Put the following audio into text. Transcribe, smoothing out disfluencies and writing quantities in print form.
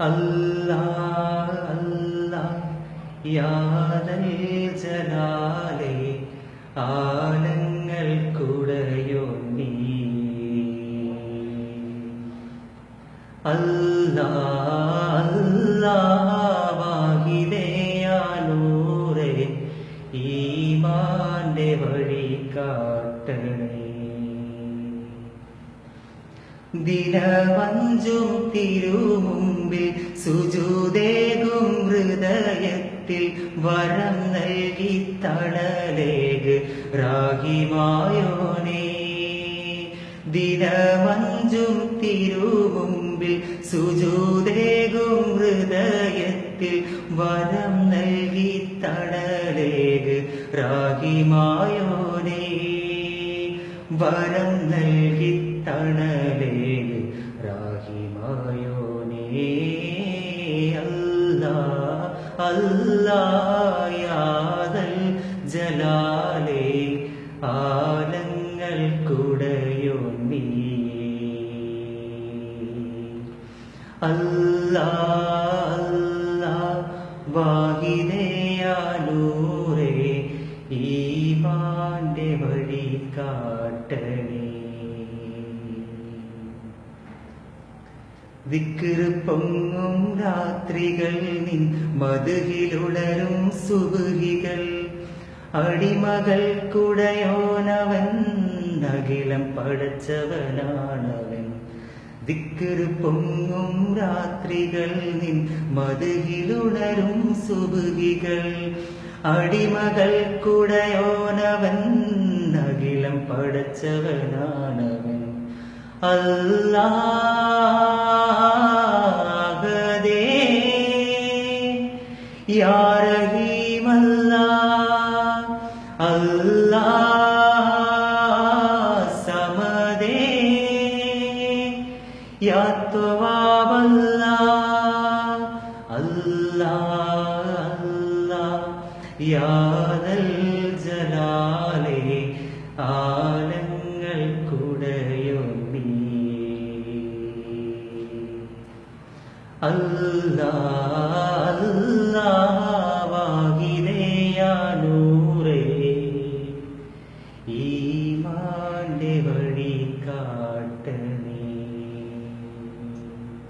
അല്ലാഹ് അല്ലാഹ് യാദൽ ജലാലേ ആലങ്ങൾ കുടയോ നീ അല്ലാഹ് അല്ലാഹ് വാഹിദയാനൂറേ ഈമാന്റെ വഴി കാട്ടണേ ദിനമഞ്ചും തിരുമുമ്പിൽ സുജൂദേകും ഹൃദയത്തിൽ വരം നൽകി തണലേക് റാഹിമായോനേ ദിനമഞ്ചും തിരുമുമ്പിൽ സുജൂദേകും ഹൃദയത്തിൽ വരം നൽകി തണലേക് റാഹിമായോനേ വരം നൽകി തണലേക് റാഹിമായോനേ അല്ലാഹ് അല്ലാഹ് യാദൽ ജലാലേ ആലങ്ങൾ കുടയോ നീ അല്ലാഹ് അല്ലാഹ് വാഹിദയാനൂറേ ഈമാന്റെ വഴി കാട്ടണേ ദിക്റ് പൊങ്ങും രാത്രികൾ നിൻ മധുഹിലുണരും സുബഹികൾ അടിമകൾക്കുടയോനവൻ അഖിലം പടച്ചവനാണവൻ ദിക്റ് പൊങ്ങും രാത്രികൾ നിൻ മധുഹിലുണരും സുബഹികൾ അടിമകൾക്കുടയോനവൻ അഖിലം പടച്ചവനാണവൻ അല്ലാഹദേ യാ റഹീം അല്ലാഹ് അല്ലാഹ് സമദേ യാ തവ്വാബ് അല്ലാഹ് അല്ലാഹ് അല്ലാഹ് യാദൽ ജലാലേ ആലങ്ങൾ കുടയോ നീ അല്ലാഹ്